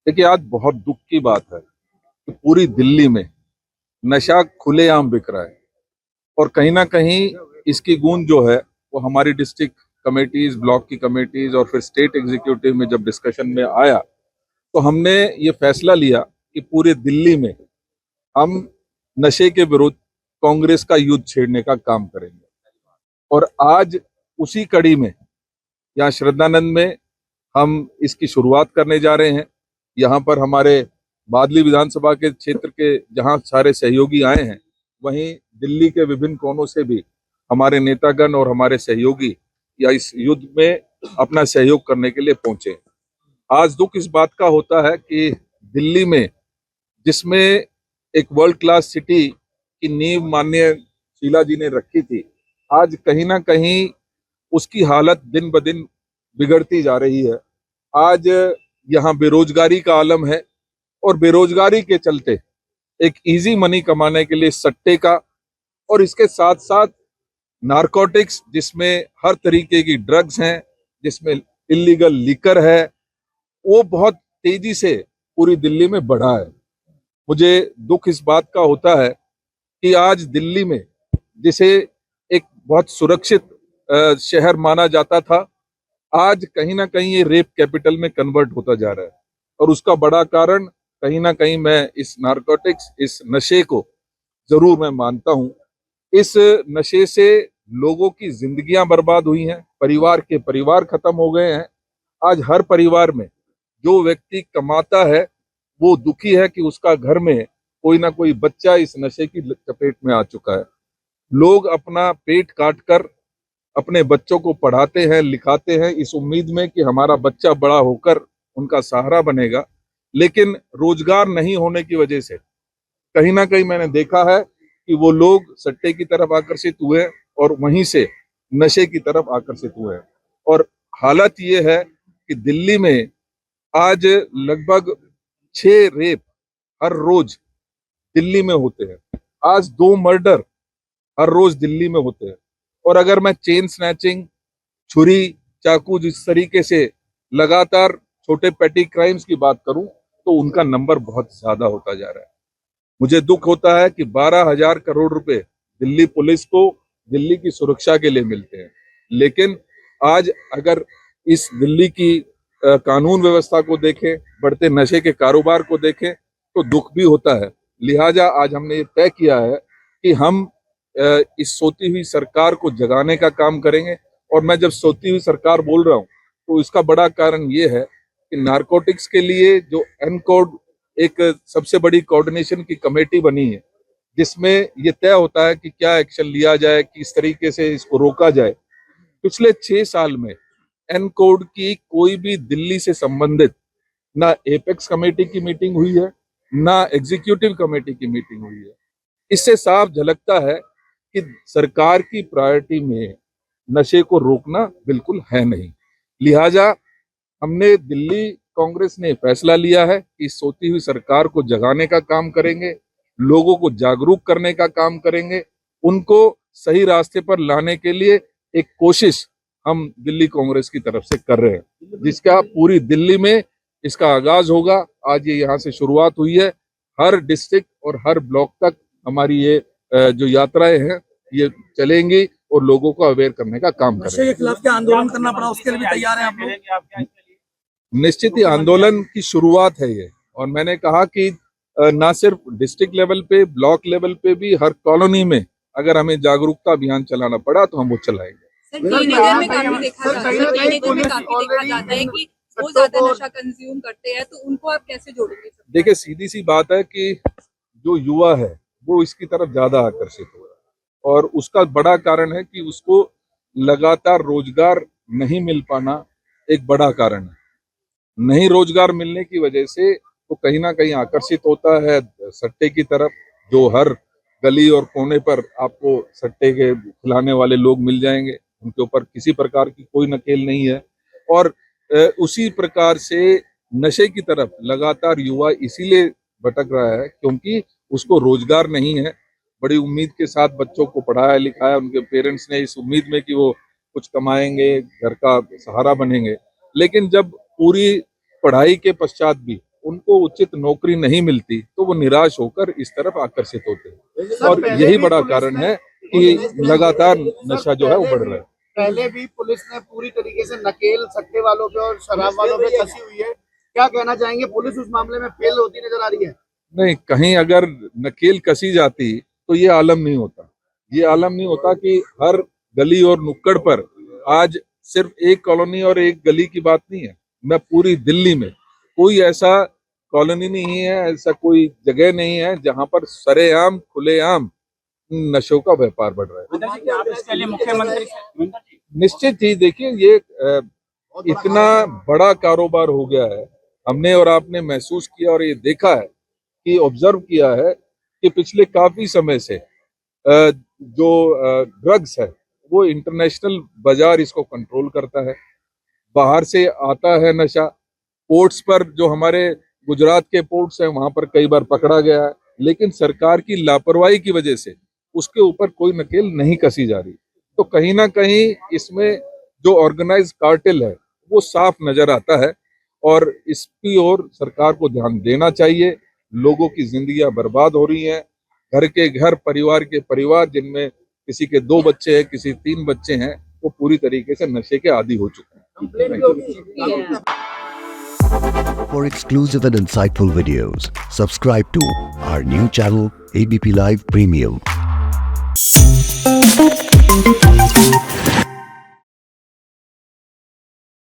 देखिए, आज बहुत दुख की बात है कि पूरी दिल्ली में नशा खुलेआम बिक रहा है और कहीं ना कहीं इसकी गूंज जो है वो हमारी डिस्ट्रिक्ट कमेटीज, ब्लॉक की कमेटीज और फिर स्टेट एग्जीक्यूटिव में जब डिस्कशन में आया तो हमने ये फैसला लिया कि पूरे दिल्ली में हम नशे के विरुद्ध कांग्रेस का युद्ध छेड़ने का काम करेंगे। और आज उसी कड़ी में यहाँ श्रद्धानंद में हम इसकी शुरुआत करने जा रहे हैं। यहाँ पर हमारे बादली विधानसभा के क्षेत्र के जहाँ सारे सहयोगी आए हैं, वहीं दिल्ली के विभिन्न कोनों से भी हमारे नेतागण और हमारे सहयोगी या इस युद्ध में अपना सहयोग करने के लिए पहुंचे। आज दुख इस बात का होता है कि दिल्ली में, जिसमें एक वर्ल्ड क्लास सिटी की नींव माननीय शीला जी ने रखी थी, आज कहीं ना कहीं उसकी हालत दिन ब दिन बिगड़ती जा रही है। आज यहाँ बेरोजगारी का आलम है और बेरोजगारी के चलते एक इजी मनी कमाने के लिए सट्टे का और इसके साथ साथ नारकोटिक्स, जिसमें हर तरीके की ड्रग्स हैं, जिसमें इलीगल लिकर है, वो बहुत तेजी से पूरी दिल्ली में बढ़ा है। मुझे दुख इस बात का होता है कि आज दिल्ली में, जिसे एक बहुत सुरक्षित शहर माना जाता था, आज कहीं ना कहीं ये रेप कैपिटल में कन्वर्ट होता जा रहा है। और उसका बड़ा कारण कहीं ना कहीं मैं इस नारकोटिक्स, इस नशे को जरूर मैं मानता हूं। इस नशे से लोगों की जिंदगियां बर्बाद हुई हैं, परिवार के परिवार खत्म हो गए हैं। आज हर परिवार में जो व्यक्ति कमाता है वो दुखी है कि उसका घर में कोई ना कोई बच्चा इस नशे की चपेट में आ चुका है। लोग अपना पेट काट कर अपने बच्चों को पढ़ाते हैं, लिखाते हैं, इस उम्मीद में कि हमारा बच्चा बड़ा होकर उनका सहारा बनेगा। लेकिन रोजगार नहीं होने की वजह से कहीं ना कहीं मैंने देखा है कि वो लोग सट्टे की तरफ आकर्षित हुए और वहीं से नशे की तरफ आकर्षित हुए हैं। और हालत ये है कि दिल्ली में आज लगभग 6 रेप हर रोज दिल्ली में होते हैं। आज 2 मर्डर हर रोज दिल्ली में होते हैं। और अगर मैं चेन स्नैचिंग, छुरी, चाकू, जिस तरीके से लगातार छोटे पेटी क्राइम्स की बात करूं तो उनका नंबर बहुत ज्यादा होता जा रहा है। मुझे दुख होता है कि 12,000 करोड़ रुपए दिल्ली पुलिस को दिल्ली की सुरक्षा के लिए मिलते हैं, लेकिन आज अगर इस दिल्ली की कानून व्यवस्था को देखें, बढ़ते नशे के कारोबार को देखें तो दुख भी होता है। लिहाजा आज हमने ये तय किया है कि हम इस सोती हुई सरकार को जगाने का काम करेंगे। और मैं जब सोती हुई सरकार बोल रहा हूं तो इसका बड़ा कारण ये है कि नारकोटिक्स के लिए जो एनकोड, एक सबसे बड़ी कोऑर्डिनेशन की कमेटी बनी है, जिसमें ये तय होता है कि क्या एक्शन लिया जाए, किस तरीके से इसको रोका जाए। पिछले 6 साल में एनकोड की कोई भी दिल्ली से संबंधित ना एपेक्स कमेटी की मीटिंग हुई है, ना एग्जीक्यूटिव कमेटी की मीटिंग हुई है। इससे साफ झलकता है कि सरकार की प्रायोरिटी में नशे को रोकना बिल्कुल है नहीं। लिहाजा हमने, दिल्ली कांग्रेस ने फैसला लिया है कि सोती हुई सरकार को जगाने का काम करेंगे, लोगों को जागरूक करने का काम करेंगे, उनको सही रास्ते पर लाने के लिए एक कोशिश हम दिल्ली कांग्रेस की तरफ से कर रहे हैं, जिसका पूरी दिल्ली में इसका आगाज होगा। आज ये यहाँ से शुरुआत हुई है। हर डिस्ट्रिक्ट और हर ब्लॉक तक हमारी ये जो यात्राएं हैं ये चलेंगी और लोगों को अवेयर करने का काम करेंगे। नशे के खिलाफ क्या आंदोलन करना पड़ा, उसके लिए भी तैयार हैं आप लोग? निश्चित ही आंदोलन की शुरुआत है ये। और मैंने कहा कि ना सिर्फ डिस्ट्रिक्ट लेवल पे, ब्लॉक लेवल पे भी हर कॉलोनी में अगर हमें जागरूकता अभियान चलाना पड़ा तो हम वो चलाएंगे। टीनेजर में काफी देखा जाता है कि वो ज्यादा नशा कंज्यूम करते हैं, तो उनको आप कैसे जोड़ेंगे? देखिए, सीधी सी बात है कि जो युवा है वो इसकी तरफ ज्यादा आकर्षित हो रहा है और उसका बड़ा कारण है कि उसको लगातार रोजगार नहीं मिल पाना एक बड़ा कारण है। नहीं रोजगार मिलने की वजह से वो कहीं ना कहीं आकर्षित होता है सट्टे की तरफ। जो हर गली और कोने पर आपको सट्टे के खिलाने वाले लोग मिल जाएंगे, उनके ऊपर किसी प्रकार की कोई नकेल नहीं है। और उसी प्रकार से नशे की तरफ लगातार युवा इसीलिए भटक रहा है क्योंकि उसको रोजगार नहीं है। बड़ी उम्मीद के साथ बच्चों को पढ़ाया लिखाया उनके पेरेंट्स ने, इस उम्मीद में कि वो कुछ कमाएंगे, घर का सहारा बनेंगे। लेकिन जब पूरी पढ़ाई के पश्चात भी उनको उचित नौकरी नहीं मिलती तो वो निराश होकर इस तरफ आकर्षित होते हैं और यही बड़ा कारण है कि लगातार नशा जो है वो बढ़ रहा है। पहले भी पुलिस ने पूरी तरीके से नकेल सट्टे वालों पे और शराब वालों पे कसी हुई है, क्या कहना चाहेंगे? पुलिस उस मामले में फेल होती नजर आ रही है? नहीं, कहीं अगर नकेल कसी जाती तो ये आलम नहीं होता। ये आलम नहीं होता कि हर गली और नुक्कड़ पर आज सिर्फ एक कॉलोनी और एक गली की बात नहीं है। मैं पूरी दिल्ली में कोई ऐसा कॉलोनी नहीं है, ऐसा कोई जगह नहीं है जहां पर सरेआम खुलेआम नशों का व्यापार बढ़ रहा है। मुख्यमंत्री निश्चित ही देखिए, ये इतना बड़ा कारोबार हो गया है। हमने और आपने महसूस किया और ये देखा है कि ऑब्जर्व किया है कि पिछले काफी समय से जो ड्रग्स है वो इंटरनेशनल बाजार इसको कंट्रोल करता है। बाहर से आता है नशा, पोर्ट्स पर जो हमारे गुजरात के पोर्ट्स हैं वहां पर कई बार पकड़ा गया है, लेकिन सरकार की लापरवाही की वजह से उसके ऊपर कोई नकेल नहीं कसी जा रही। तो कहीं ना कहीं इसमें जो ऑर्गेनाइज कार्टेल है वो साफ नजर आता है और इसकी ओर सरकार को ध्यान देना चाहिए। लोगों की जिंदगियां बर्बाद हो रही हैं, घर के घर, परिवार के परिवार, जिनमें किसी के 2 बच्चे हैं, किसी 3 बच्चे हैं, वो पूरी तरीके से नशे के आदी हो चुके हैं। For exclusive and insightful videos, subscribe to our new channel ABP Live Premium.